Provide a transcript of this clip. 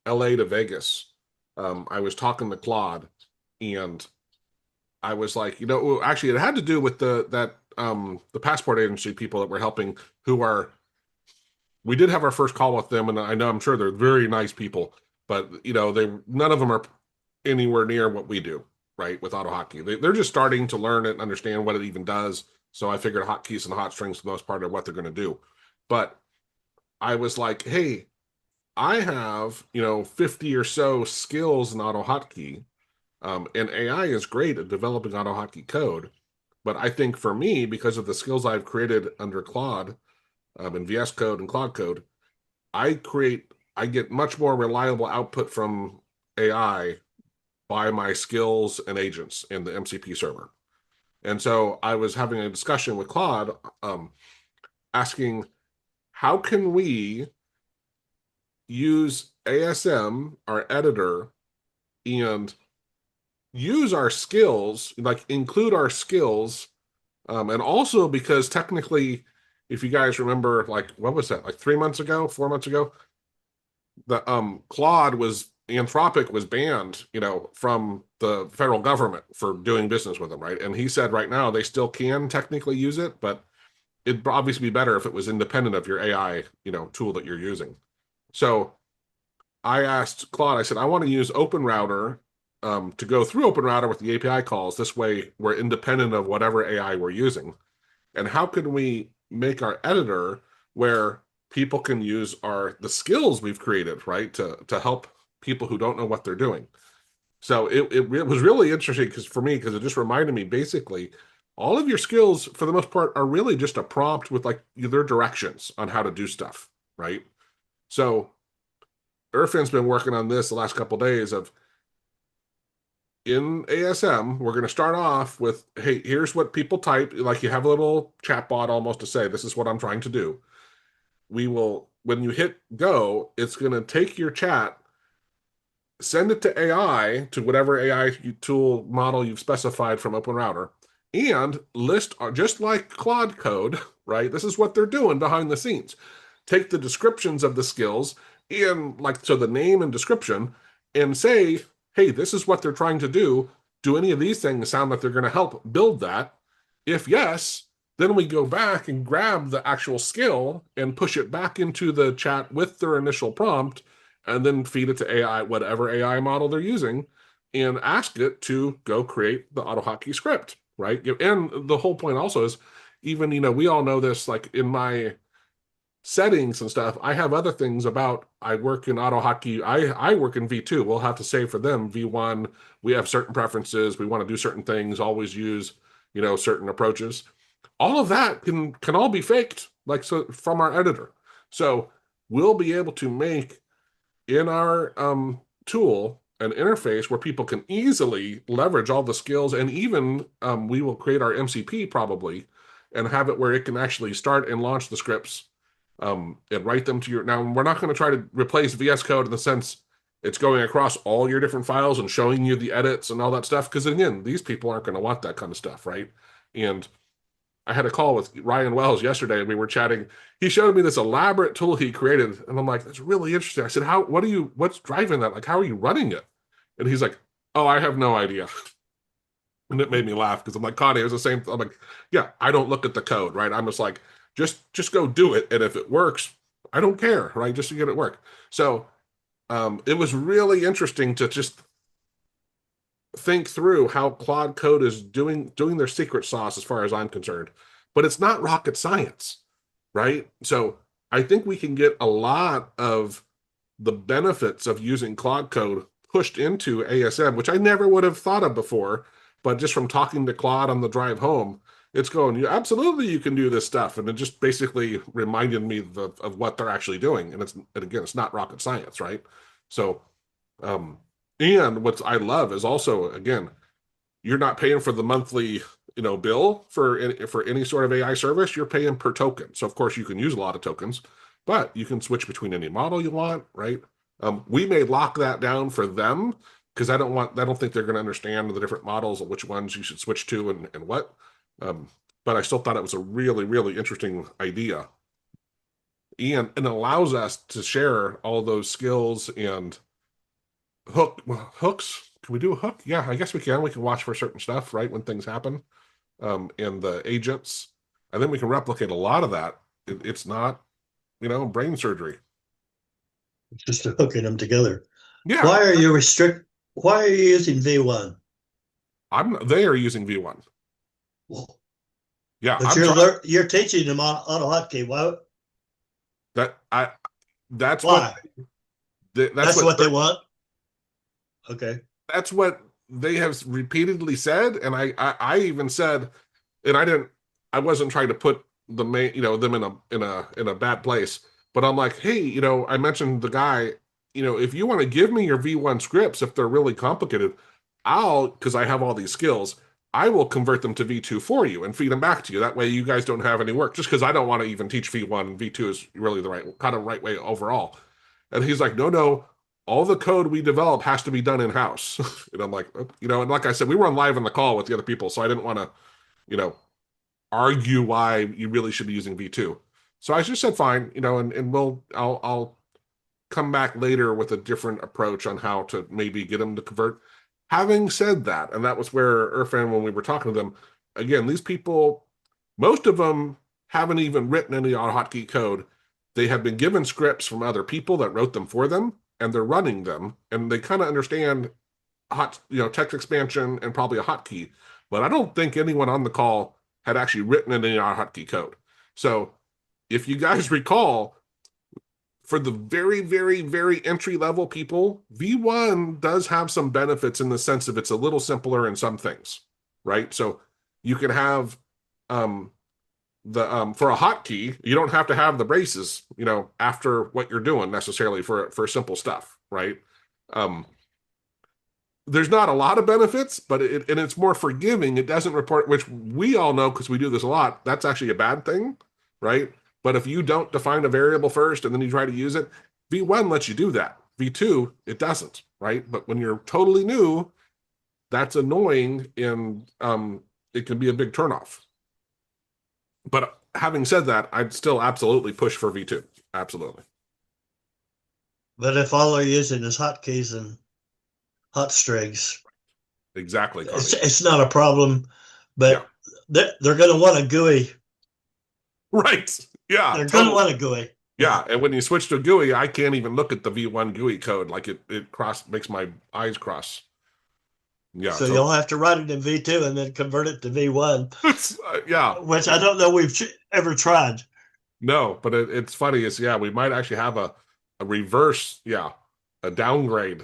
LA to Vegas, I was talking to Claude, and I was like, well, actually, it had to do with the passport agency people that were helping, who are we did have our first call with them, and I'm sure they're very nice people, but they none of them are anywhere near what we do, right? With AutoHotkey, they're just starting to learn it and understand what it even does. So I figured hotkeys and hot strings for the most part are what they're going to do. But I was like, hey, I have 50 or so skills in AutoHotkey, and AI is great at developing AutoHotkey code. But I think for me, because of the skills I've created under Claude, in VS Code and Claude Code, I get much more reliable output from AI by my skills and agents in the MCP server. And so I was having a discussion with Claude, asking, how can we use ASM, our editor, and use our skills, like include our skills, and also because technically, if you guys remember, like what was that, like 3 months ago, 4 months ago, the Claude was Anthropic was banned, from the federal government for doing business with them, right? And he said right now they still can technically use it, but it'd obviously be better if it was independent of your AI, tool that you're using. So I asked Claude, I said, I want to use OpenRouter, to go through OpenRouter with the API calls. This way, we're independent of whatever AI we're using. And how can we make our editor where people can use the skills we've created, right, to help people who don't know what they're doing. So it was really interesting because it just reminded me, basically all of your skills for the most part are really just a prompt with like their directions on how to do stuff, right? So Irfan's been working on this the last couple of days of, in ASM, we're going to start off with, hey, here's what people type. Like you have a little chat bot almost to say, this is what I'm trying to do. We will, when you hit go, it's going to take your chat, send it to AI, to whatever AI tool model you've specified from OpenRouter, and list, just like Claude code, right? This is what they're doing behind the scenes. Take the descriptions of the skills and so the name and description, and say, hey, this is what they're trying to do. Do any of these things sound like they're going to help build that? If yes, then we go back and grab the actual skill and push it back into the chat with their initial prompt, and then feed it to AI, whatever AI model they're using, and ask it to go create the AutoHotkey script, right? And the whole point also is, even, we all know this, like in my settings and stuff, I have other things about, I work in AutoHotkey, I work in V2. We'll have to say for them, V1, we have certain preferences, we want to do certain things, always use, certain approaches. All of that can all be faked, like, so from our editor. So we'll be able to make in our tool an interface where people can easily leverage all the skills, and even we will create our MCP probably and have it where it can actually start and launch the scripts, and write them to your. Now, we're not going to try to replace VS Code in the sense it's going across all your different files and showing you the edits and all that stuff, because again, these people aren't going to want that kind of stuff, right? And I had a call with Ryan Wells yesterday, and we were chatting. He showed me this elaborate tool he created, and I'm like, "That's really interesting." I said, what's driving that? Like, how are you running it?" And he's like, "Oh, I have no idea." And it made me laugh because I'm like, Connie, it was the same. I'm like, yeah, I don't look at the code, right? I'm just like, just go do it, and if it works, I don't care, right? Just to get it work. So it was really interesting to just think through how Claude Code is doing their secret sauce as far as I'm concerned. But it's not rocket science, right? So I think we can get a lot of the benefits of using Claude Code pushed into ASM, which I never would have thought of before. But just from talking to Claude on the drive home, it's going, "You absolutely, you can do this stuff," and it just basically reminded me of what they're actually doing. And again, it's not rocket science, right? So um, and what I love is also, again, you're not paying for the monthly, bill for any sort of AI service. You're paying per token. So of course you can use a lot of tokens, but you can switch between any model you want, right? We may lock that down for them because I don't think they're going to understand the different models of which ones you should switch to and what. But I still thought it was a really, really interesting idea. And it allows us to share all those skills and hooks. Can we do a hook? Yeah, I guess we can. We can watch for certain stuff, right, when things happen, in the agents. And then we can replicate a lot of that. It's not, brain surgery. Just hooking them together. Yeah, Why are you restrict? Why are you using V1? they are using V1. Well, Yeah, but I'm trying you're teaching them on AutoHotkey. that I that's what Why? that's That's what what they want. Okay. that's what they have repeatedly said. And I even said, and I wasn't trying to put the main, them in a bad place, but I'm like, hey, I mentioned the guy, if you want to give me your V1 scripts, if they're really complicated, because I have all these skills, I will convert them to V2 for you and feed them back to you. That way you guys don't have any work, just because I don't want to even teach V1, and V2 is really the right way overall. And he's like, no, all the code we develop has to be done in-house. And I'm like, and like I said, we were on live in the call with the other people, so I didn't want to, you know, argue why you really should be using V2. So I just said, fine, and I'll come back later with a different approach on how to maybe get them to convert. Having said that, and that was where Irfan, when we were talking to them, again, these people, most of them haven't even written any AutoHotkey code. They have been given scripts from other people that wrote them for them, and they're running them, and they kind of understand text expansion and probably a hotkey. But I don't think anyone on the call had actually written any AutoHotkey code. So if you guys recall, for the very, very, very entry level people, V1 does have some benefits in the sense of it's a little simpler in some things, right? So you can have for a hotkey, you don't have to have the braces, after what you're doing necessarily for simple stuff, right? There's not a lot of benefits, but it's more forgiving. It doesn't report, which we all know because we do this a lot. That's actually a bad thing, right? But if you don't define a variable first and then you try to use it, V1 lets you do that. V2, it doesn't, right? But when you're totally new, that's annoying, and it can be a big turnoff. But having said that, I'd still absolutely push for V2. Absolutely. But if all they're using is hotkeys and hot strings, Exactly, Connie. it's not a problem. Yeah. But they're going to want a GUI. Right. Yeah, They're going to totally. want a GUI. Yeah, and when you switch to GUI, I can't even look at the V1 GUI code. Like it makes my eyes cross. Yeah, So so you'll have to write it in V2 and then convert it to V1, yeah, which I don't know we've ever tried. no, but it's funny. We might actually have a reverse, a downgrade